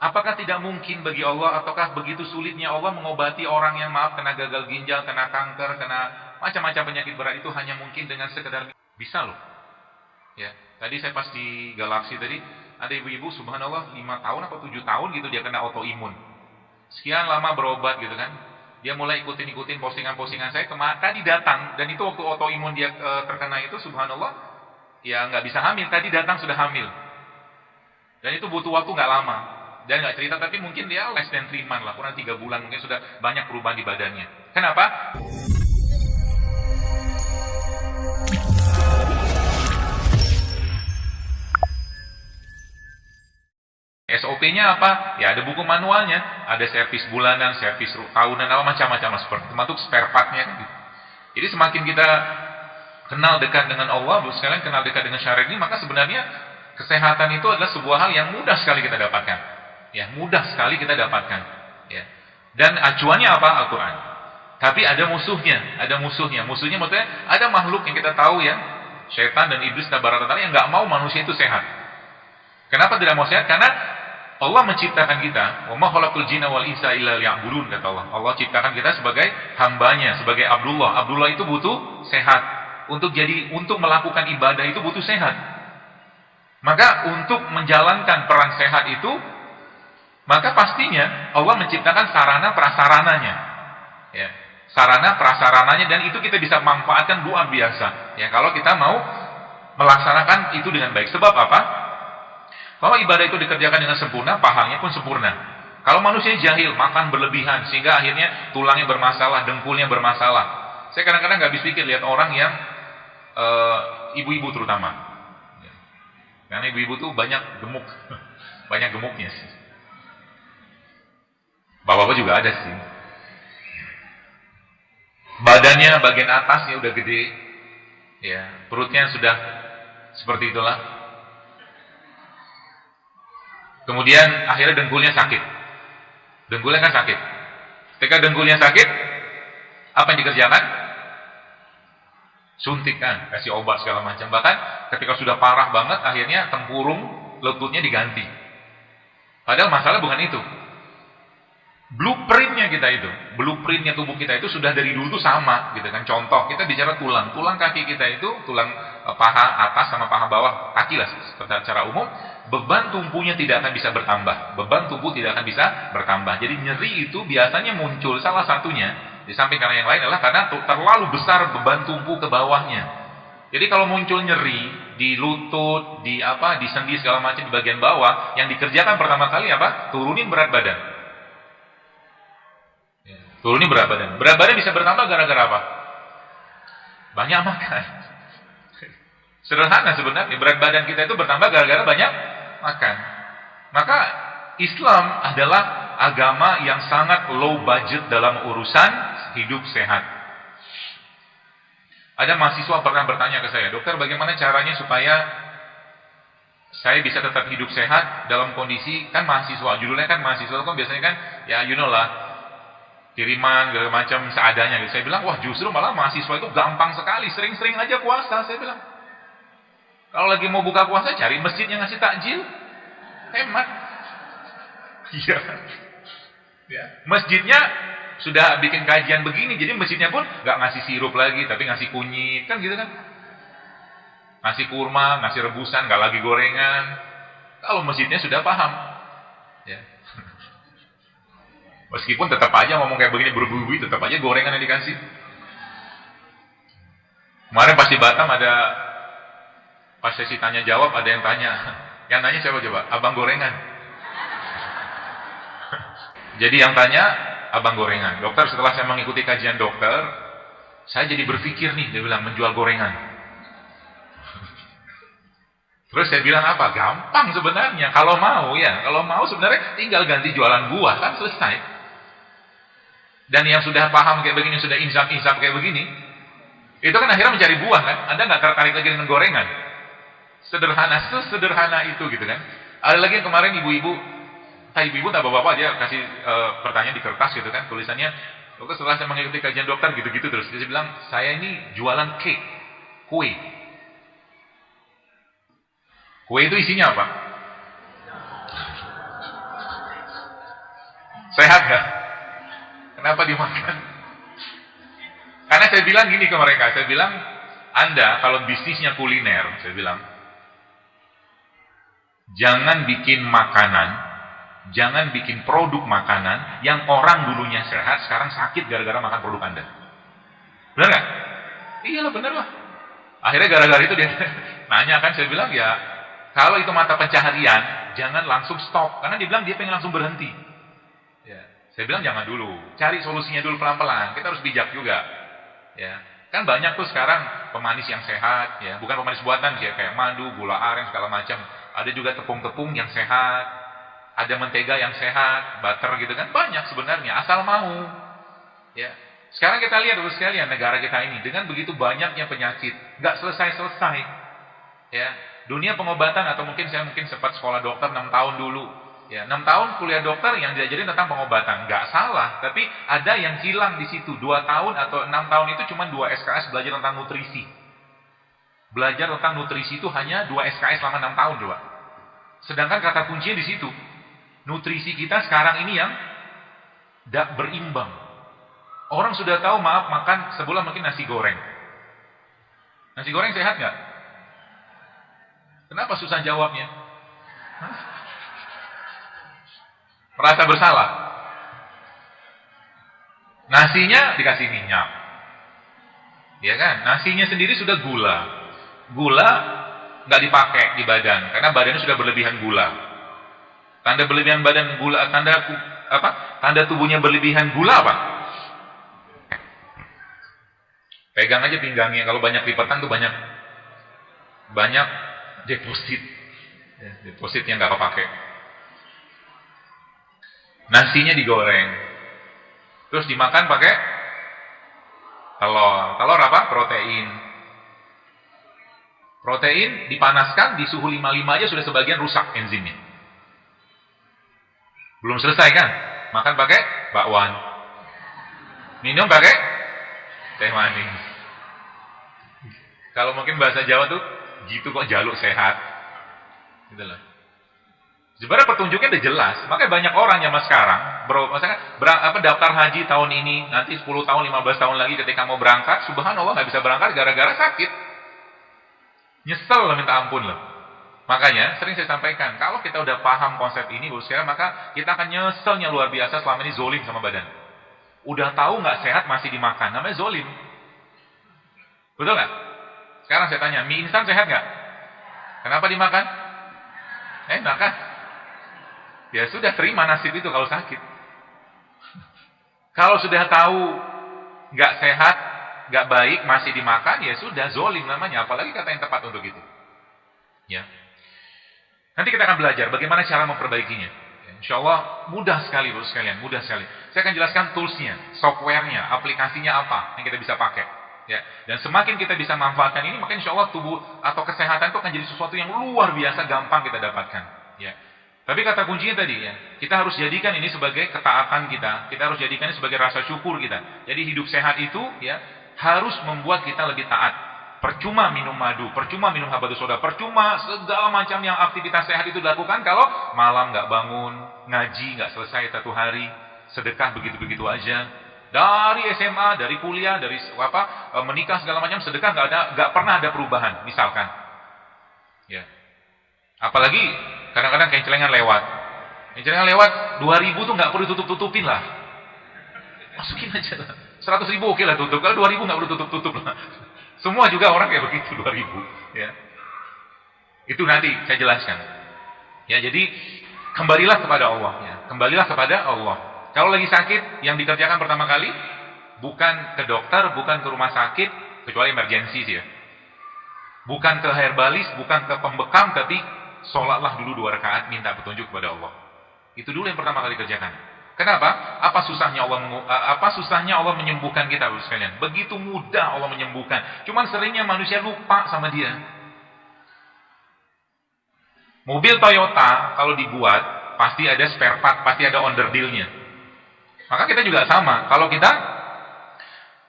Apakah tidak mungkin bagi Allah, ataukah begitu sulitnya Allah mengobati orang yang kena gagal ginjal, kena kanker, kena macam-macam penyakit berat itu hanya mungkin dengan sekedar bisa loh. Ya, tadi saya pas di Galaksi tadi ada ibu-ibu subhanallah 5 tahun atau 7 tahun gitu dia kena autoimun. Sekian lama berobat gitu kan. Dia mulai ikutin postingan-postingan saya tadi datang dan itu waktu autoimun dia terkena itu subhanallah ya nggak bisa hamil, tadi datang sudah hamil. Dan itu butuh waktu nggak lama. Dan nggak cerita, tapi mungkin dia less than 3 months lah, kurang 3 bulan mungkin sudah banyak perubahan di badannya. Kenapa? SOP-nya apa? Ya ada buku manualnya, ada servis bulanan, servis tahunan, apa macam-macam seperti termasuk spare part-nya. Jadi semakin kita kenal dekat dengan Allah, sekalian kenal dekat dengan syariat ini, maka sebenarnya kesehatan itu adalah sebuah hal yang mudah sekali kita dapatkan. Ya, mudah sekali kita dapatkan. Ya. Dan acuannya apa? Al-Quran. Tapi ada musuhnya, Musuhnya maksudnya ada makhluk yang kita tahu ya, syaitan dan iblis tabaraka yang nggak mau manusia itu sehat. Kenapa tidak mau sehat? Karena Allah menciptakan kita, wa ma khalaqul jinna wal insa illa liya'budun, kata Allah. Allah ciptakan kita sebagai hambanya, sebagai Abdullah. Abdullah itu butuh sehat. Untuk melakukan ibadah itu butuh sehat. Maka untuk menjalankan peran sehat itu, maka pastinya Allah menciptakan sarana prasarananya. Ya, sarana prasarananya, dan itu kita bisa manfaatkan luar biasa. Ya, kalau kita mau melaksanakan itu dengan baik. Sebab apa? Kalau ibadah itu dikerjakan dengan sempurna, pahalanya pun sempurna. Kalau manusia jahil, makan berlebihan, sehingga akhirnya tulangnya bermasalah, dengkulnya bermasalah. Saya kadang-kadang nggak habis pikir lihat orang yang ibu-ibu terutama. Karena ibu-ibu tuh banyak gemuk, banyak gemuknya sih. Bapak-bapak juga ada sih. Badannya bagian atasnya udah gede, ya, perutnya sudah seperti itulah. Kemudian akhirnya dengkulnya sakit. Dengkulnya kan sakit. Ketika dengkulnya sakit, apa yang dikerjakan? Suntik kan, kasih obat segala macam. Bahkan ketika sudah parah banget, akhirnya tempurung lututnya diganti. Padahal masalah bukan itu. Blueprintnya tubuh kita itu sudah dari dulu tuh sama, gitu kan. Contoh, kita bicara tulang kaki kita itu, tulang paha atas sama paha bawah, kaki lah secara umum, beban tumpunya tidak akan bisa bertambah. Beban tubuh tidak akan bisa bertambah. Jadi nyeri itu biasanya muncul salah satunya, di samping karena yang lain adalah karena terlalu besar beban tumbuh ke bawahnya. Jadi kalau muncul nyeri di lutut, di sendi segala macam di bagian bawah, yang dikerjakan pertama kali apa? Turunin berat badan. Turunin berat badan. Berat badan bisa bertambah gara-gara apa? Banyak makan. Sederhana sebenarnya, berat badan kita itu bertambah gara-gara banyak makan. Maka Islam adalah agama yang sangat low budget dalam urusan hidup sehat. Ada mahasiswa pernah bertanya ke saya, dokter bagaimana caranya supaya saya bisa tetap hidup sehat dalam kondisi, kan mahasiswa, judulnya kan mahasiswa kan biasanya kan, ya you know lah, kiriman, segala macam seadanya. Saya bilang, wah justru malah mahasiswa itu gampang sekali, sering-sering aja puasa. Saya bilang, kalau lagi mau buka puasa, cari masjid yang ngasih takjil, hemat. Iya. Ya. Masjidnya sudah bikin kajian begini, jadi masjidnya pun nggak ngasih sirup lagi, tapi ngasih kunyit, kan gitu kan? Ngasih kurma, ngasih rebusan, nggak lagi gorengan. Kalau masjidnya sudah paham, ya. Meskipun tetap aja ngomong kayak begini berbuih-buih, tetap aja gorengan yang dikasih. Kemarin pas di Batam ada, pas sesi tanya jawab ada yang tanya. Yang nanya siapa coba? Abang gorengan. Jadi yang tanya abang gorengan. Dokter, setelah saya mengikuti kajian dokter, saya jadi berpikir nih, dia bilang menjual gorengan. Terus saya bilang apa? Gampang sebenarnya. Kalau mau sebenarnya tinggal ganti jualan buah kan selesai. Dan yang sudah paham kayak begini, sudah insaf kayak begini, itu kan akhirnya mencari buah kan. Anda nggak tertarik lagi dengan gorengan. Sederhana itu gitu kan. Ada lagi yang kemarin ibu-ibu tak bapak-bapak dia kasih pertanyaan di kertas gitu kan, tulisannya, dokter setelah saya mengikuti kajian dokter gitu-gitu terus. Dia bilang, saya ini jualan kue. Kue itu isinya apa? Sehat nggak? Kenapa dimakan? Karena saya bilang gini ke mereka, saya bilang, Anda kalau bisnisnya kuliner, saya bilang, jangan bikin makanan, jangan bikin produk makanan yang orang dulunya sehat, sekarang sakit gara-gara makan produk Anda. Benar nggak? Iya lah, benar lah. Akhirnya gara-gara itu dia nanya kan, saya bilang ya, kalau itu mata pencaharian, jangan langsung stop. Karena dia bilang dia pengen langsung berhenti. Ya. Saya bilang jangan dulu, cari solusinya dulu pelan-pelan. Kita harus bijak juga. Ya. Kan banyak tuh sekarang pemanis yang sehat, ya, bukan pemanis buatan sih, ya, kayak madu, gula aren segala macam. Ada juga tepung-tepung yang sehat, ada mentega yang sehat, butter gitu kan, banyak sebenarnya, asal mau. Ya. Sekarang kita lihat dulu sekalian negara kita ini dengan begitu banyaknya penyakit, nggak selesai-selesai. Ya, dunia pengobatan atau mungkin saya sempat sekolah dokter 6 tahun dulu. Ya, 6 tahun kuliah dokter yang diajarin tentang pengobatan, nggak salah, tapi ada yang hilang di situ. 2 tahun atau 6 tahun itu cuma 2 SKS belajar tentang nutrisi. Belajar tentang nutrisi itu hanya 2 SKS selama 6 tahun coba. Sedangkan kata kuncinya di situ. Nutrisi kita sekarang ini yang tidak berimbang. Orang sudah tahu, maaf, makan sebulan mungkin nasi goreng. Nasi goreng sehat nggak? Kenapa susah jawabnya? Hah? Merasa bersalah. Nasinya dikasih minyak. Ya kan? Nasinya sendiri sudah gula. Gula nggak dipakai di badan karena badannya sudah berlebihan gula. Tanda berlebihan badan gula, tanda apa? Tanda tubuhnya berlebihan gula apa? Pegang aja pinggangnya, kalau banyak lipatan tuh banyak deposit. Ya, deposit yang nggak kepake. Nasinya digoreng, terus dimakan pakai telur. Telur apa? Protein. Protein dipanaskan di suhu 55 aja sudah sebagian rusak enzimnya. Belum selesai kan? Makan pakai bakwan. Minum pakai teh manis. Kalau mungkin bahasa Jawa tuh gitu kok jaluk sehat. Gitu loh. Sebenarnya petunjuknya udah jelas. Makanya banyak orang zaman sekarang, daftar haji tahun ini, nanti 10 tahun, 15 tahun lagi ketika mau berangkat, subhanallah nggak bisa berangkat gara-gara sakit. Nyesel lah, minta ampun loh. Makanya sering saya sampaikan, kalau kita udah paham konsep ini, maka kita akan nyeselnya luar biasa selama ini zolim sama badan. Udah tahu nggak sehat masih dimakan, namanya zolim. Betul nggak? Sekarang saya tanya, mie instan sehat nggak? Kenapa dimakan? Enak kan? Ya sudah, terima nasib itu kalau sakit. Kalau sudah tahu nggak sehat, nggak baik, masih dimakan, ya sudah, zolim namanya. Apalagi kata yang tepat untuk itu. Ya. Nanti kita akan belajar bagaimana cara memperbaikinya. Ya, insya Allah mudah sekali, bos sekalian, mudah sekali. Saya akan jelaskan toolsnya, softwarenya, aplikasinya apa yang kita bisa pakai. Ya. Dan semakin kita bisa manfaatkan ini, maka insya Allah tubuh atau kesehatan itu akan jadi sesuatu yang luar biasa gampang kita dapatkan. Ya. Tapi kata kuncinya tadi, ya, kita harus jadikan ini sebagai ketaatan kita. Kita harus jadikan ini sebagai rasa syukur kita. Jadi hidup sehat itu, ya, harus membuat kita lebih taat. Percuma minum madu, percuma minum habatus soda, percuma segala macam yang aktivitas sehat itu dilakukan kalau malam nggak bangun, ngaji nggak selesai 1 hari, sedekah begitu-begitu aja. Dari SMA, dari kuliah, dari menikah segala macam sedekah nggak pernah ada perubahan, misalkan. Ya. Apalagi kadang-kadang kencelengan lewat. Kencelengan lewat 2.000 tuh nggak perlu tutup-tutupin lah. Masukin aja lah. 100.000 oke lah tutup. Kalau 2.000 nggak perlu tutup-tutup lah. Semua juga orang kayak begitu 2.000. Ya. Itu nanti saya jelaskan. Ya, jadi kembalilah kepada Allah. Ya. Kembalilah kepada Allah. Kalau lagi sakit, yang dikerjakan pertama kali bukan ke dokter, bukan ke rumah sakit, kecuali emergensi sih ya. Bukan ke herbalis, bukan ke pembekam, tapi sholatlah dulu 2 rakaat, minta petunjuk kepada Allah. Itu dulu yang pertama kali kerjakan. Kenapa? Apa susahnya Allah menyembuhkan kita, Bapak sekalian? Begitu mudah Allah menyembuhkan. Cuman seringnya manusia lupa sama dia. Mobil Toyota kalau dibuat pasti ada spare part, pasti ada onderdilnya. Maka kita juga sama. Kalau kita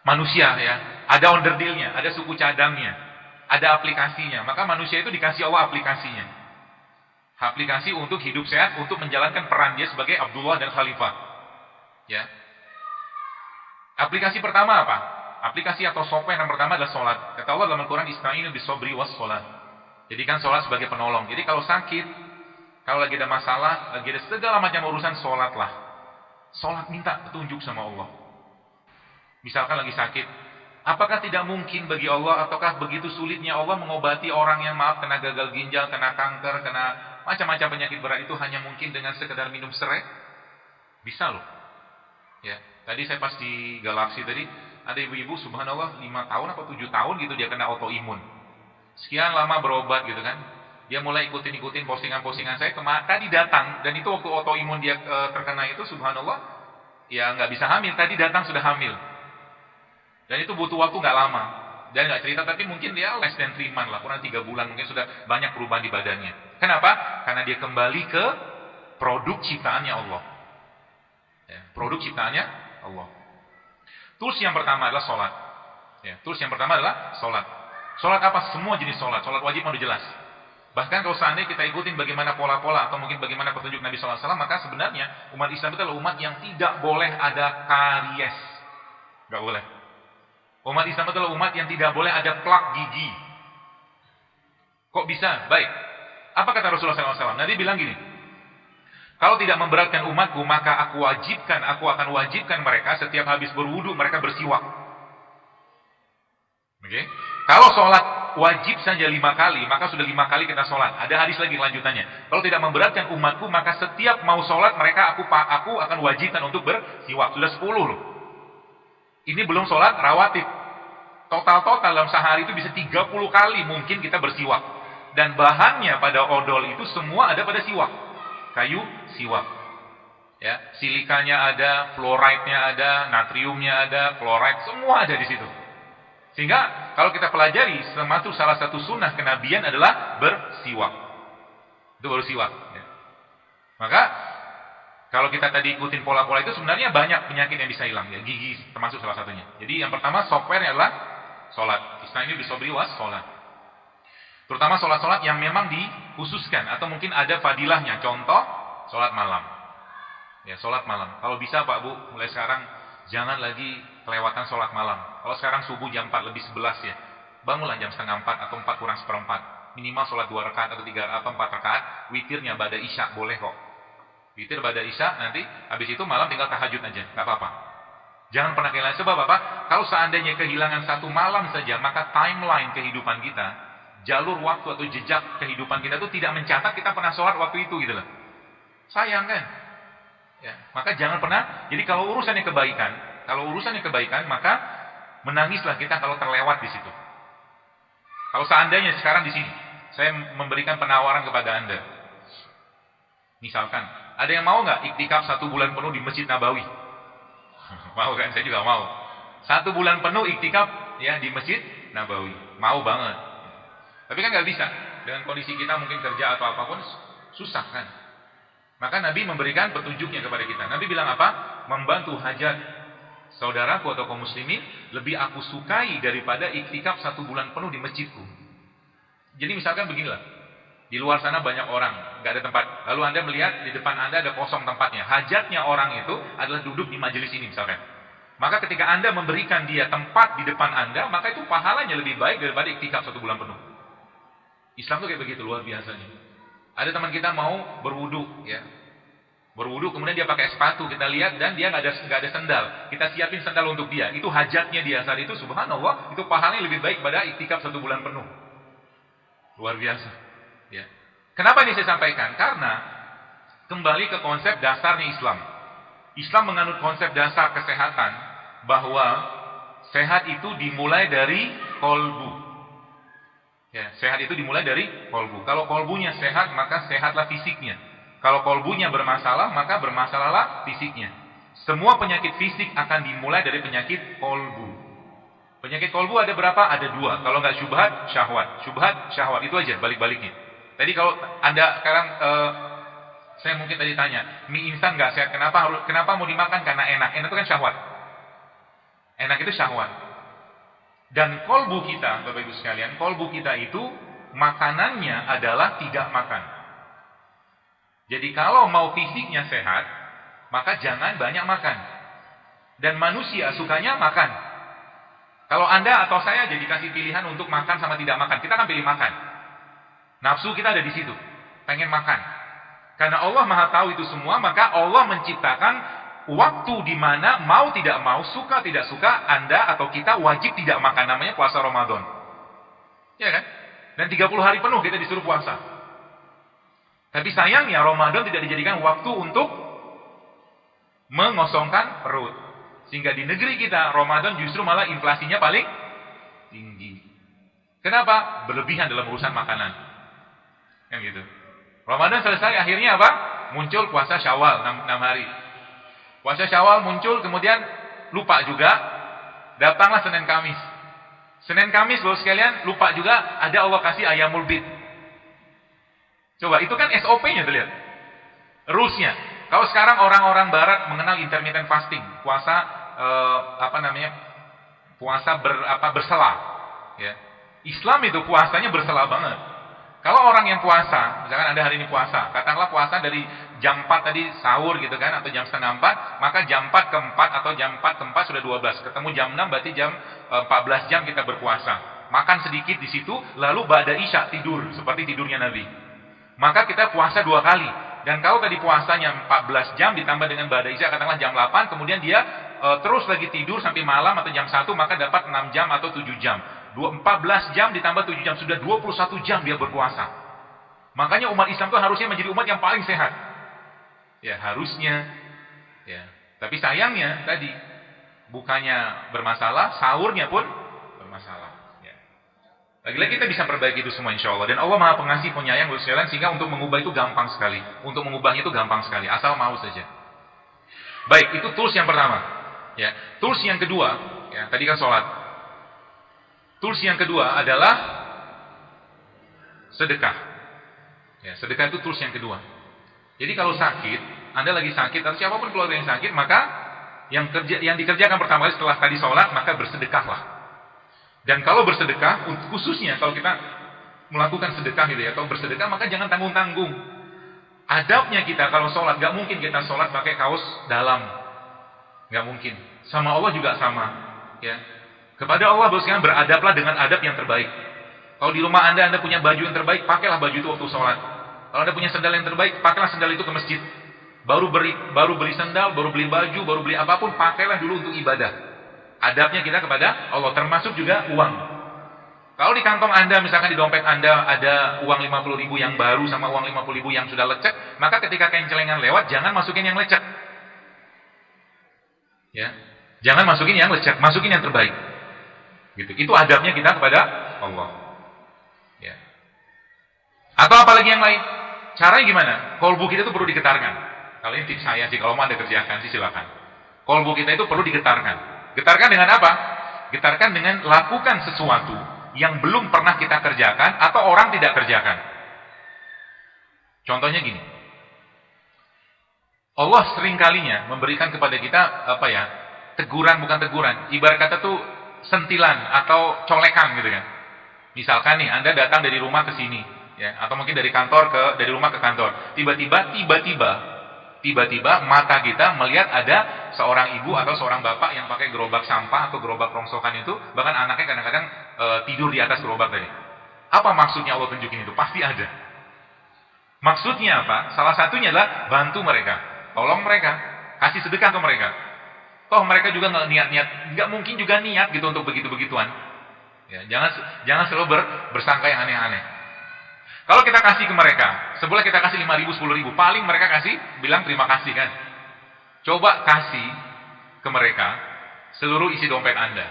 manusia, ya, ada onderdilnya, ada suku cadangnya, ada aplikasinya. Maka manusia itu dikasih Allah aplikasinya. Aplikasi untuk hidup sehat, untuk menjalankan peran dia sebagai Abdullah dan Khalifah. Ya. Aplikasi pertama apa? Aplikasi atau software yang pertama adalah sholat. Kata Allah dalam Al-Quran, Ista'inu bis-sobri was-sholat. Jadikan sholat sebagai penolong. Jadi kalau sakit, kalau lagi ada masalah, lagi ada segala macam urusan, sholatlah. Sholat minta petunjuk sama Allah. Misalkan lagi sakit, apakah tidak mungkin bagi Allah, ataukah begitu sulitnya Allah mengobati orang yang kena gagal ginjal, kena kanker, kena macam-macam penyakit berat itu hanya mungkin dengan sekedar minum serai? Bisa loh. Ya, tadi saya pas di Galaksi tadi, ada ibu-ibu subhanallah 5 tahun atau 7 tahun gitu dia kena autoimun. Sekian lama berobat gitu kan. Dia mulai ikutin postingan-postingan saya. Tadi datang, dan itu waktu autoimun dia terkena itu subhanallah, ya nggak bisa hamil. Tadi datang sudah hamil. Dan itu butuh waktu nggak lama. Dia nggak cerita, tapi mungkin dia less than 3 months lah, kurang 3 bulan mungkin sudah banyak perubahan di badannya. Kenapa? Karena dia kembali ke produk ciptaannya Allah. Ya, produk ciptaannya Allah. Tools yang pertama adalah sholat. Ya, tools yang pertama adalah sholat. Sholat apa? Semua jenis sholat. Sholat wajib mau jelas. Bahkan kalau seandainya kita ikutin bagaimana pola-pola atau mungkin bagaimana petunjuk Nabi SAW, maka sebenarnya umat Islam itu adalah umat yang tidak boleh ada karies. Gak boleh. Umat Islam itu adalah umat yang tidak boleh ada plak gigi. Kok bisa? Baik. Apa kata Rasulullah SAW? Nabi bilang gini, kalau tidak memberatkan umatku, maka aku akan wajibkan mereka setiap habis berwudu mereka bersiwak. Oke? Kalau sholat wajib saja 5 kali, maka sudah 5 kali kita sholat. Ada hadis lagi lanjutannya. Kalau tidak memberatkan umatku, maka setiap mau sholat mereka aku akan wajibkan untuk bersiwak. Sudah 10 loh. Ini belum sholat rawatib. Total dalam sehari itu bisa 30 kali mungkin kita bersiwak. Dan bahannya pada odol itu semua ada pada siwak. Kayu siwak. Ya, silikanya ada, fluoride-nya ada, natriumnya ada, chloride, semua ada di situ. Sehingga kalau kita pelajari, termasuk salah satu sunnah kenabian adalah bersiwak. Itu baru siwak. Ya. Maka kalau kita tadi ikutin pola-pola itu sebenarnya banyak penyakit yang bisa hilang. Ya, gigi termasuk salah satunya. Jadi yang pertama software adalah sholat. Ista'inu bis-sobri was-sholat. Terutama sholat-sholat yang memang dikhususkan atau mungkin ada fadilahnya. Contoh, sholat malam. Ya, sholat malam. Kalau bisa Pak Bu, mulai sekarang jangan lagi kelewatan sholat malam. Kalau sekarang subuh jam 4 lebih 11 ya, bangunlah jam setengah 4 atau 4 kurang seperempat. Minimal sholat 2 rakaat atau 3 atau 4 rakaat. Witirnya ba'da isya boleh kok. Witir ba'da isya, nanti habis itu malam tinggal tahajud aja, nggak apa-apa. Jangan pernah kehilangan. Sebab apa? Kalau seandainya kehilangan 1 malam saja, maka timeline kehidupan kita, jalur waktu atau jejak kehidupan kita itu tidak mencatat kita pernah sholat waktu itu gitu loh. Sayang kan? Ya, maka jangan pernah. Jadi kalau urusannya kebaikan, maka menangislah kita kalau terlewat di situ. Kalau seandainya sekarang di sini saya memberikan penawaran kepada Anda. Misalkan, ada yang mau nggak iktikaf 1 bulan penuh di Masjid Nabawi? Mau kan? Saya juga mau. 1 bulan penuh iktikaf ya di Masjid Nabawi. Mau banget. Tapi kan nggak bisa. Dengan kondisi kita mungkin kerja atau apapun susah kan. Maka Nabi memberikan petunjuknya kepada kita. Nabi bilang apa? Membantu hajat saudaraku atau kaum muslimin lebih aku sukai daripada iktikaf 1 bulan penuh di masjidku. Jadi misalkan beginilah. Di luar sana banyak orang, nggak ada tempat. Lalu Anda melihat di depan Anda ada kosong tempatnya. Hajatnya orang itu adalah duduk di majelis ini misalkan. Maka ketika Anda memberikan dia tempat di depan Anda, maka itu pahalanya lebih baik daripada iktikaf 1 bulan penuh. Islam tuh kayak begitu luar biasanya. Ada teman kita mau berwudu, ya. Berwudu kemudian dia pakai sepatu, kita lihat dan dia nggak ada sendal. Kita siapin sendal untuk dia. Itu hajatnya dia saat itu, subhanallah, itu pahalanya lebih baik pada iktikaf 1 bulan penuh. Luar biasa, ya. Kenapa ini saya sampaikan? Karena kembali ke konsep dasarnya Islam. Islam menganut konsep dasar kesehatan bahwa sehat itu dimulai dari kolbu. Ya, sehat itu dimulai dari kolbu. Kalau kolbunya sehat, maka sehatlah fisiknya. Kalau kolbunya bermasalah, maka bermasalahlah fisiknya. Semua penyakit fisik akan dimulai dari penyakit kolbu. Penyakit kolbu ada berapa? Ada 2. Kalau nggak syubhat, syahwat. Syubhat, syahwat. Itu aja balik-baliknya. Tadi kalau Anda sekarang, saya mungkin tadi tanya, mie instan nggak sehat. Kenapa mau dimakan? Karena enak. Enak itu kan syahwat. Enak itu syahwat. Dan kolbu kita, Bapak Ibu sekalian, kolbu kita itu makanannya adalah tidak makan. Jadi kalau mau fisiknya sehat, maka jangan banyak makan. Dan manusia sukanya makan. Kalau Anda atau saya jadi kasih pilihan untuk makan sama tidak makan, kita akan pilih makan. Nafsu kita ada di situ, pengen makan. Karena Allah Maha tahu itu semua, maka Allah menciptakan waktu di mana mau tidak mau, suka tidak suka, Anda atau kita wajib tidak makan, namanya puasa Ramadan. Ya kan? Dan 30 hari penuh kita disuruh puasa. Tapi sayangnya Ramadan tidak dijadikan waktu untuk mengosongkan perut. Sehingga di negeri kita Ramadan justru malah inflasinya paling tinggi. Kenapa? Berlebihan dalam urusan makanan. Yang gitu. Ramadan selesai akhirnya apa? Muncul puasa Syawal 6 hari. Puasa Syawal muncul kemudian lupa juga, datanglah Senin Kamis. Senin Kamis Bapak sekalian lupa juga ada Allah kasih ayamul bid. Coba itu kan SOP-nya tuh lihat. Rules-nya. Kalau sekarang orang-orang barat mengenal intermittent fasting, puasa puasa bersela, ya. Islam itu puasanya bersela banget. Kalau orang yang puasa, misalkan Anda hari ini puasa, katakanlah puasa dari jam 4 tadi sahur gitu kan, atau jam setengah 4, maka jam 4 ke 4 atau jam 4 ke 4 sudah 12. Ketemu jam 6 berarti jam 14 jam kita berpuasa. Makan sedikit di situ, lalu ba'da isya tidur, seperti tidurnya Nabi. Maka kita puasa 2 kali. Dan kalau tadi puasanya 14 jam ditambah dengan ba'da isya katakanlah jam 8, kemudian dia terus lagi tidur sampai malam atau jam 1, maka dapat 6 jam atau 7 jam. 14 jam ditambah 7 jam, sudah 21 jam dia berpuasa. Makanya umat Islam itu harusnya menjadi umat yang paling sehat. Ya, harusnya. Ya. Tapi sayangnya tadi, bukannya bermasalah, sahurnya pun bermasalah. Ya. Lagi-lagi kita bisa perbaiki itu semua insya Allah. Dan Allah Maha Pengasih, Penyayang, sehingga untuk mengubah itu gampang sekali. Untuk mengubahnya itu gampang sekali, asal mau saja. Baik, itu tools yang pertama. Ya. Tools yang kedua, ya, tadi kan sholat. Tools yang kedua adalah sedekah. Ya, sedekah itu tools yang kedua. Jadi kalau sakit, Anda lagi sakit atau siapapun keluarga yang sakit, maka yang dikerjakan pertama kali setelah tadi sholat, maka bersedekahlah. Dan kalau bersedekah, khususnya kalau kita melakukan sedekah gitu ya, atau bersedekah, maka jangan tanggung-tanggung. Adabnya kita kalau sholat, gak mungkin kita sholat pakai kaos dalam, gak mungkin. Sama Allah juga sama, ya. Kepada Allah boskan beradablah dengan adab yang terbaik. Kalau di rumah Anda punya baju yang terbaik, pakailah baju itu waktu sholat. Kalau Anda punya sendal yang terbaik, pakailah sendal itu ke masjid. Baru beli sendal, baru beli baju, baru beli apapun, pakailah dulu untuk ibadah. Adabnya kita kepada Allah, termasuk juga uang. Kalau di kantong Anda, misalkan di dompet Anda ada uang 50.000 yang baru sama uang 50.000 yang sudah lecek, maka ketika kencelengan lewat, jangan masukin yang lecek. Ya, jangan masukin yang lecek, masukin yang terbaik. Gitu. Itu adabnya kita kepada Allah. Ya. Atau apalagi yang lain? Caranya gimana? Kolbu kita itu perlu digetarkan. Kalau ini tips saya sih, kalau mau Anda kerjakan sih silakan. Kolbu kita itu perlu digetarkan. Getarkan dengan apa? Getarkan dengan lakukan sesuatu yang belum pernah kita kerjakan atau orang tidak kerjakan. Contohnya gini. Allah seringkalinya memberikan kepada kita teguran bukan teguran. Ibarat kata tuh sentilan atau colekan gitu kan. Misalkan nih Anda datang dari rumah ke sini ya, atau mungkin dari rumah ke kantor. Tiba-tiba mata kita melihat ada seorang ibu atau seorang bapak yang pakai gerobak sampah atau gerobak rongsokan itu, bahkan anaknya kadang-kadang tidur di atas gerobak tadi. Apa maksudnya Allah tunjukin itu? Pasti ada. Maksudnya apa? Salah satunya adalah bantu mereka, tolong mereka, kasih sedekah ke mereka. Toh mereka juga nggak niat-niat, nggak mungkin juga niat gitu untuk begitu-begituan. Ya, jangan selalu bersangka yang aneh-aneh. Kalau kita kasih ke mereka, sebulan kita kasih 5.000, 10.000, paling mereka bilang terima kasih kan. Coba kasih ke mereka seluruh isi dompet Anda.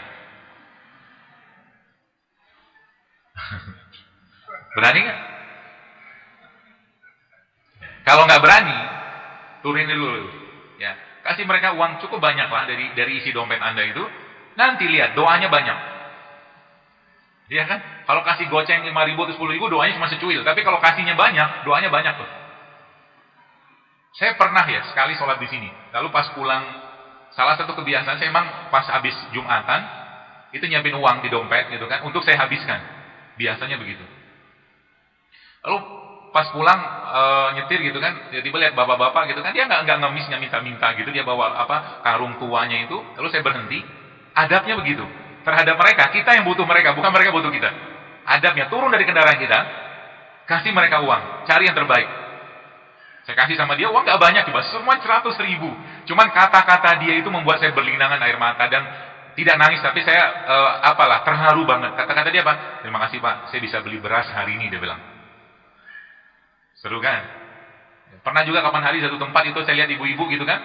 Berani nggak? Kalau nggak berani, turunin dulu. Ya. Kasih mereka uang cukup banyak lah dari isi dompet Anda itu. Nanti lihat, doanya banyak. Iya kan? Kalau kasih goceng 5.000 atau 10.000, doanya cuma secuil. Tapi kalau kasihnya banyak, doanya banyak tuh. Saya pernah ya, sekali sholat di sini. Lalu pas pulang, salah satu kebiasaan saya emang pas habis Jumatan, itu nyiapin uang di dompet gitu kan, untuk saya habiskan. Biasanya begitu. Lalu pas pulang nyetir gitu kan, tiba-tiba lihat bapak-bapak gitu kan, dia nggak ngemisnya minta-minta gitu, dia bawa karung tuanya itu, lalu saya berhenti. Adabnya begitu terhadap mereka, kita yang butuh mereka, bukan mereka butuh kita. Adabnya turun dari kendaraan kita, kasih mereka uang, cari yang terbaik. Saya kasih sama dia uang nggak banyak, coba semua 100.000. Cuman kata-kata dia itu membuat saya berlinangan air mata dan tidak nangis, tapi saya terharu banget. Kata-kata dia apa? Terima kasih Pak, saya bisa beli beras hari ini, dia bilang. Seru kan? Pernah juga kapan hari satu tempat itu saya lihat ibu-ibu gitu kan,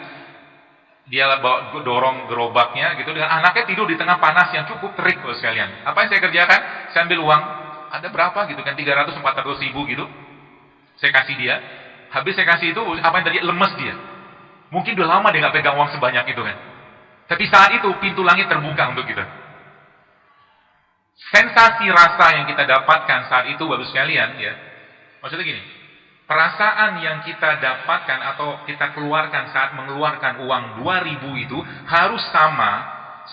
dia bawa dorong gerobaknya gitu dengan anaknya tidur di tengah panas yang cukup terik loh sekalian. Apa yang saya kerjakan? Saya ambil uang, ada berapa gitu kan, 300-400 ribu gitu. Saya kasih dia. Habis saya kasih itu, apa yang tadi, lemes dia. Mungkin udah lama dia nggak pegang uang sebanyak itu kan. Tapi saat itu pintu langit terbuka untuk kita. Sensasi rasa yang kita dapatkan saat itu bagus sekalian ya. Maksudnya gini, perasaan yang kita dapatkan atau kita keluarkan saat mengeluarkan uang 2.000 itu harus sama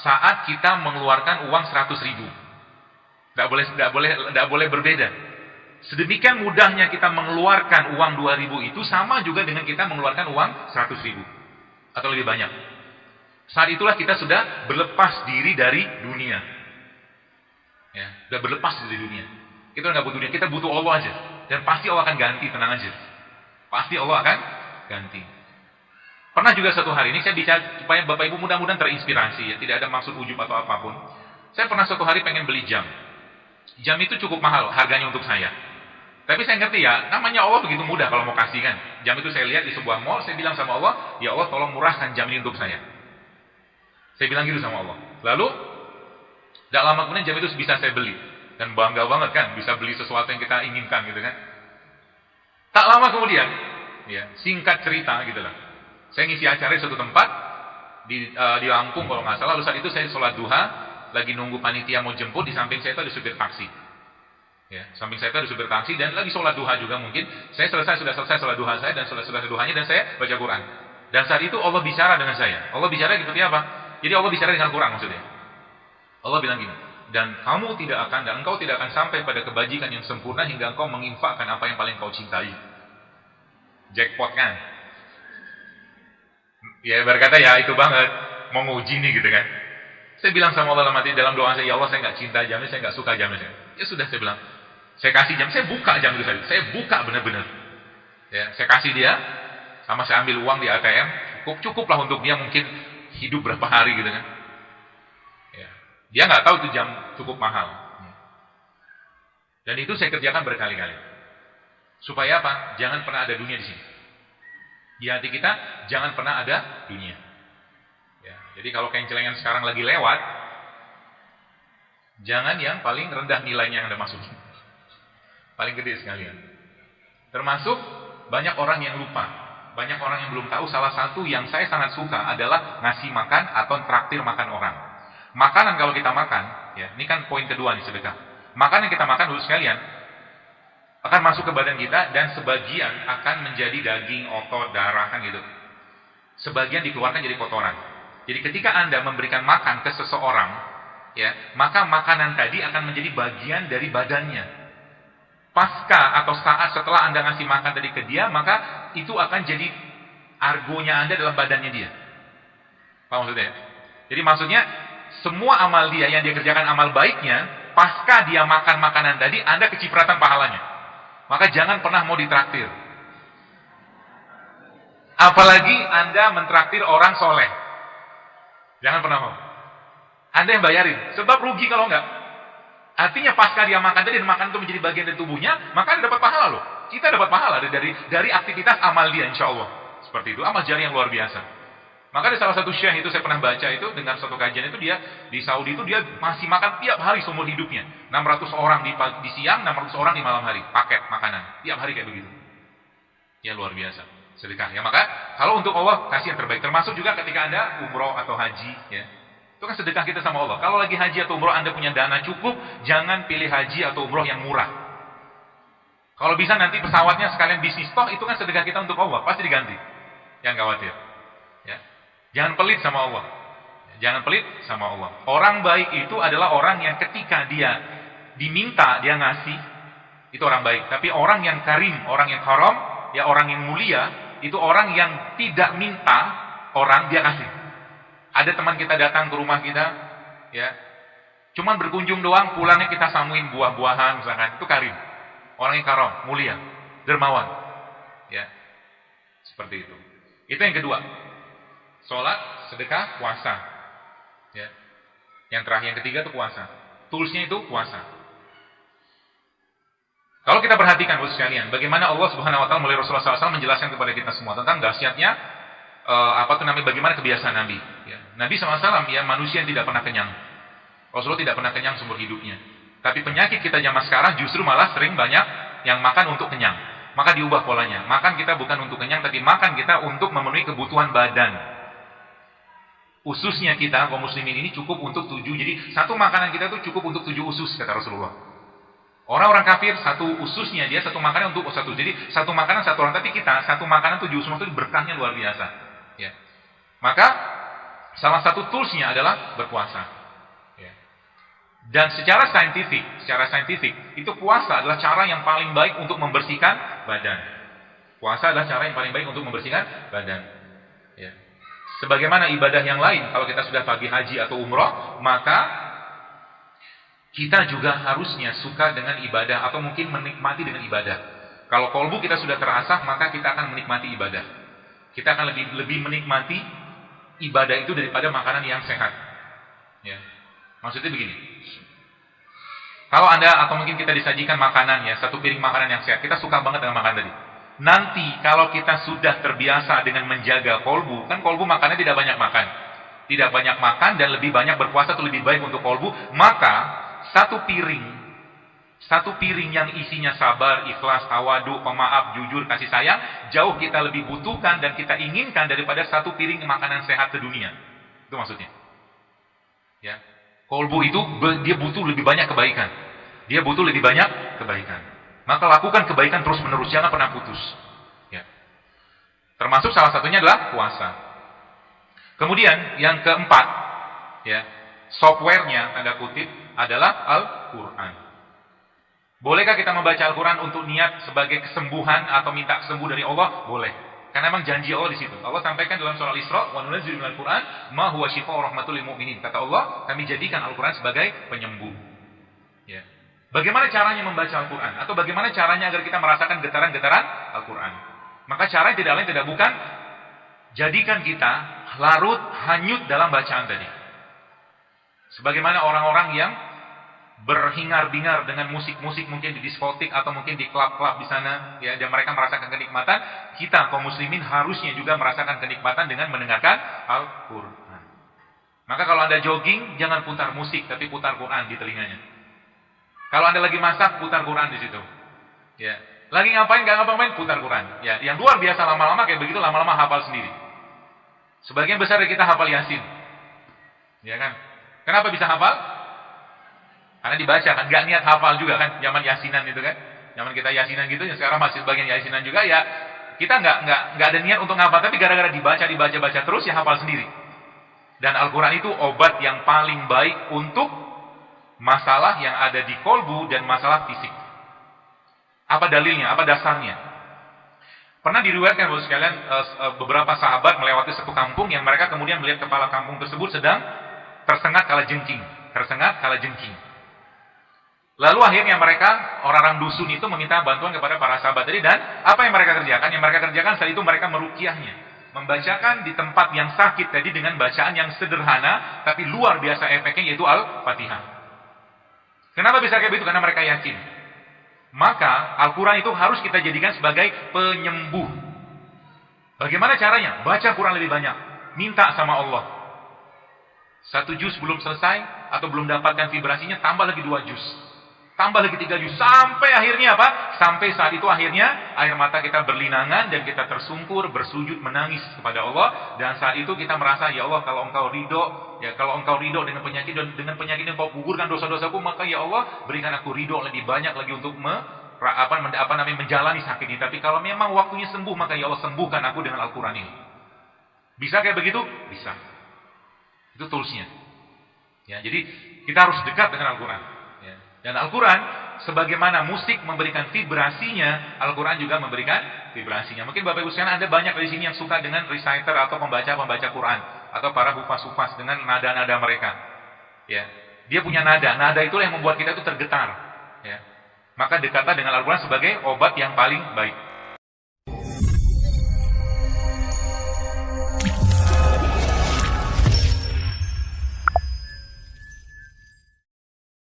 saat kita mengeluarkan uang 100.000. Tidak boleh berbeda. Sedemikian mudahnya kita mengeluarkan uang 2.000 itu sama juga dengan kita mengeluarkan uang 100.000 atau lebih banyak. Saat itulah kita sudah berlepas diri dari dunia. Ya, sudah berlepas dari dunia. Kita nggak butuh dunia, kita butuh Allah aja. Dan pasti Allah akan ganti, tenang aja. Pasti Allah akan ganti. Pernah juga satu hari ini saya bicara supaya Bapak Ibu mudah-mudahan terinspirasi ya, tidak ada maksud ujub atau apapun. Saya pernah suatu hari pengen beli jam. Jam itu cukup mahal harganya untuk saya. Tapi saya ngerti ya, namanya Allah begitu mudah kalau mau kasih kan. Jam itu saya lihat di sebuah mall, saya bilang sama Allah, ya Allah tolong murahkan jam ini untuk saya. Saya bilang gitu sama Allah. Lalu, tidak lama kemudian jam itu bisa saya beli. Dan bangga banget kan, bisa beli sesuatu yang kita inginkan gitu kan. Tak lama kemudian, ya singkat cerita gitu lah. Saya ngisi acara di suatu tempat, di Lampung kalau nggak salah. Lalu saat itu saya sholat duha, lagi nunggu panitia mau jemput, di samping saya itu ada supir taksi. Ya, samping saya itu ada supir taksi dan lagi sholat duha juga mungkin. Saya sudah selesai sholat duha saya dan selesai duhanya dan saya baca Quran. Dan saat itu Allah bicara dengan saya. Allah bicara seperti apa? Jadi Allah bicara dengan Quran maksudnya. Allah bilang gini, dan engkau tidak akan sampai pada kebajikan yang sempurna hingga engkau menginfakkan apa yang paling kau cintai. Jackpot kan? Ya berkata ya itu banget, mau nguji nih gitu kan. Saya bilang sama Allah dalam doa saya, ya Allah saya nggak cinta jamnya, saya nggak suka jamnya. Ya sudah saya bilang. Saya kasih jam, saya buka jam itu tadi. Saya buka benar-benar. Ya, saya kasih dia, sama saya ambil uang di ATM, cukuplah untuk dia mungkin hidup berapa hari gitu kan. Ya. Dia nggak tahu itu jam cukup mahal. Dan itu saya kerjakan berkali-kali. Supaya apa? Jangan pernah ada dunia di sini. Di hati kita jangan pernah ada dunia. Ya, jadi kalau kencelengan sekarang lagi lewat, jangan yang paling rendah nilainya yang Anda masukin. Paling gede sekalian. Termasuk banyak orang yang lupa. Banyak orang yang belum tahu salah satu yang saya sangat suka adalah ngasih makan atau traktir makan orang. Makanan kalau kita makan, ya, ini kan poin kedua nih sedekah. Makanan yang kita makan dulu sekalian akan masuk ke badan kita dan sebagian akan menjadi daging, otot, darah kan gitu. Sebagian dikeluarkan jadi kotoran. Jadi ketika Anda memberikan makan ke seseorang, ya, maka makanan tadi akan menjadi bagian dari badannya. Pasca atau saat setelah Anda ngasih makan tadi ke dia, maka itu akan jadi argonya Anda dalam badannya dia. Paham maksudnya? Jadi maksudnya semua amal dia yang dia kerjakan amal baiknya, pasca dia makan makanan tadi, Anda kecipratan pahalanya. Maka jangan pernah mau ditraktir. Apalagi Anda mentraktir orang soleh. Jangan pernah mau. Anda yang bayarin, sebab rugi kalau enggak. Artinya pasca dia makan tadi dan makan itu menjadi bagian dari tubuhnya, maka Anda dapat pahala loh. Kita dapat pahala dari aktivitas amal dia insya Allah. Seperti itu, amal jari yang luar biasa. Maka ada salah satu syekh itu saya pernah baca itu, dengar satu kajian itu, dia di Saudi itu dia masih makan tiap hari seumur hidupnya. 600 orang di siang, 600 orang di malam hari, paket makanan. Tiap hari kayak begitu. Ya luar biasa. Sedekah. Ya maka kalau untuk Allah kasih yang terbaik. Termasuk juga ketika Anda umroh atau haji, ya. Itu kan sedekah kita sama Allah. Kalau lagi haji atau umroh Anda punya dana cukup, jangan pilih haji atau umroh yang murah. Kalau bisa nanti pesawatnya sekalian bisnis toh, itu kan sedekah kita untuk Allah, pasti diganti. Jangan khawatir. Ya. Jangan pelit sama Allah. Jangan pelit sama Allah. Orang baik itu adalah orang yang ketika dia diminta, dia ngasih, Itu orang baik. Tapi orang yang karim, orang yang karam, ya orang yang mulia, itu orang yang tidak minta orang dia kasih. Ada teman kita datang ke rumah kita, ya, cuman berkunjung doang, pulangnya kita samuin buah-buahan misalkan, itu karim. Orang yang karam, mulia, dermawan. Ya. Seperti itu. Itu yang kedua. Salat, sedekah, puasa. Ya. Yang terakhir, yang ketiga itu puasa. Toolsnya itu puasa. Kalau kita perhatikan Bapak sekalian, bagaimana Allah Subhanahu wa taala melalui Rasulullah SAW menjelaskan kepada kita semua tentang dahsyatnya bagaimana kebiasaan Nabi. Ya. Nabi SAW ya manusia yang tidak pernah kenyang. Rasulullah tidak pernah kenyang seumur hidupnya. Tapi penyakit kita zaman sekarang justru malah sering banyak yang makan untuk kenyang. Maka diubah polanya. Makan kita bukan untuk kenyang, tapi makan kita untuk memenuhi kebutuhan badan. Ususnya kita, kaum muslimin ini cukup untuk 7. Jadi satu makanan kita itu cukup untuk 7 usus, kata Rasulullah. Orang-orang kafir satu ususnya dia satu makanan untuk satu. Jadi satu makanan satu orang, tapi kita satu makanan 7 usus itu berkahnya luar biasa. Ya. Maka salah satu toolsnya adalah berpuasa. Ya. Dan secara saintifik itu puasa adalah cara yang paling baik untuk membersihkan badan. Puasa adalah cara yang paling baik untuk membersihkan badan. Ya. Sebagaimana ibadah yang lain, kalau kita sudah pergi haji atau umrah, maka kita juga harusnya suka dengan ibadah atau mungkin menikmati dengan ibadah. Kalau kolbu kita sudah terasah, maka kita akan menikmati ibadah. Kita akan lebih menikmati ibadah itu daripada makanan yang sehat. Ya. Maksudnya begini. Kalau Anda atau mungkin kita disajikan makanan ya, satu piring makanan yang sehat, kita suka banget dengan makanan tadi. Nanti kalau kita sudah terbiasa dengan menjaga kolbu, kan kolbu makannya tidak banyak makan. Tidak banyak makan dan lebih banyak berpuasa itu lebih baik untuk kolbu, maka satu piring yang isinya sabar, ikhlas, tawadu, pemaaf, jujur, kasih sayang, jauh kita lebih butuhkan dan kita inginkan daripada satu piring makanan sehat sedunia. Itu maksudnya. Ya. Kolbu itu dia butuh lebih banyak kebaikan. Dia butuh lebih banyak kebaikan. Maka lakukan kebaikan terus-menerus, jangan pernah putus. Ya. Termasuk salah satunya adalah puasa. Kemudian yang keempat, ya, softwarenya tanda kutip adalah Al-Quran. Bolehkah kita membaca Al-Quran untuk niat sebagai kesembuhan atau minta sembuh dari Allah? Boleh. Karena memang janji Allah di situ. Allah sampaikan dalam surah Al-Isra, "Wa nunazzilu minal Qur'an ma huwa syifaa'un wa rahmatul lil mu'minin." Kata Allah, kami jadikan Al-Quran sebagai penyembuh. Ya. Bagaimana caranya membaca Al-Quran? Atau bagaimana caranya agar kita merasakan getaran-getaran Al-Quran? Maka caranya tidak lain tidak bukan jadikan kita larut hanyut dalam bacaan tadi. Sebagaimana orang-orang yang berhingar-bingar dengan musik-musik mungkin di diskotik atau mungkin di klub-klub di sana, ya, dan mereka merasakan kenikmatan, kita kaum muslimin harusnya juga merasakan kenikmatan dengan mendengarkan Al-Quran. Maka kalau Anda jogging, jangan putar musik, tapi putar Quran di telinganya. Kalau Anda lagi masak, putar Quran di situ. Ya. Lagi ngapain, nggak ngapain, putar Quran. Ya, yang luar biasa lama-lama kayak begitu, lama-lama hafal sendiri. Sebagian besar dari kita hafal Yasin. Ya kan? Kenapa bisa hafal? Karena dibaca kan, nggak niat hafal juga kan, zaman Yasinan itu kan, zaman kita Yasinan gitu, yang sekarang masih sebagian Yasinan juga ya, kita nggak ada niat untuk ngapal, tapi gara-gara dibaca terus ya hafal sendiri. Dan Al-Quran itu obat yang paling baik untuk masalah yang ada di kolbu dan masalah fisik. Apa dalilnya? Apa dasarnya? Pernah diriwayatkan Bapak sekalian, beberapa sahabat melewati satu kampung yang mereka kemudian melihat kepala kampung tersebut sedang tersengat kala jengking. Lalu akhirnya mereka, orang-orang dusun itu meminta bantuan kepada para sahabat tadi, dan apa yang mereka kerjakan? Yang mereka kerjakan saat itu mereka meruqyahnya, membacakan di tempat yang sakit tadi dengan bacaan yang sederhana tapi luar biasa efeknya, yaitu Al-Fatihah. Kenapa bisa kayak begitu? Karena mereka yakin. Maka Al-Quran itu harus kita jadikan sebagai penyembuh. Bagaimana caranya? Baca Quran lebih banyak, minta sama Allah. 1 juz belum selesai atau belum dapatkan vibrasinya, tambah lagi 2 juz. Tambah lagi 3 juz. Sampai akhirnya apa? Sampai saat itu akhirnya air mata kita berlinangan dan kita tersungkur, bersujud, menangis kepada Allah. Dan saat itu kita merasa, ya Allah, kalau Engkau ridho dengan penyakit yang Kau gugurkan dosa-dosaku, maka ya Allah, berikan aku ridho lebih banyak lagi untuk menjalani sakit ini. Tapi kalau memang waktunya sembuh, maka ya Allah, sembuhkan aku dengan Al-Quran ini. Bisa kayak begitu? Bisa. Itu toolsnya. Ya, jadi kita harus dekat dengan Al-Quran. Ya. Dan Al-Quran sebagaimana musik memberikan vibrasinya, Al-Quran juga memberikan vibrasinya. Mungkin Bapak Ibu sekalian ada banyak dari sini yang suka dengan reciter atau pembaca Quran atau para hufaz-hufaz dengan nada-nada mereka. Ya, dia punya nada itulah yang membuat kita itu tergetar. Ya, maka dekatlah dengan Al-Quran sebagai obat yang paling baik.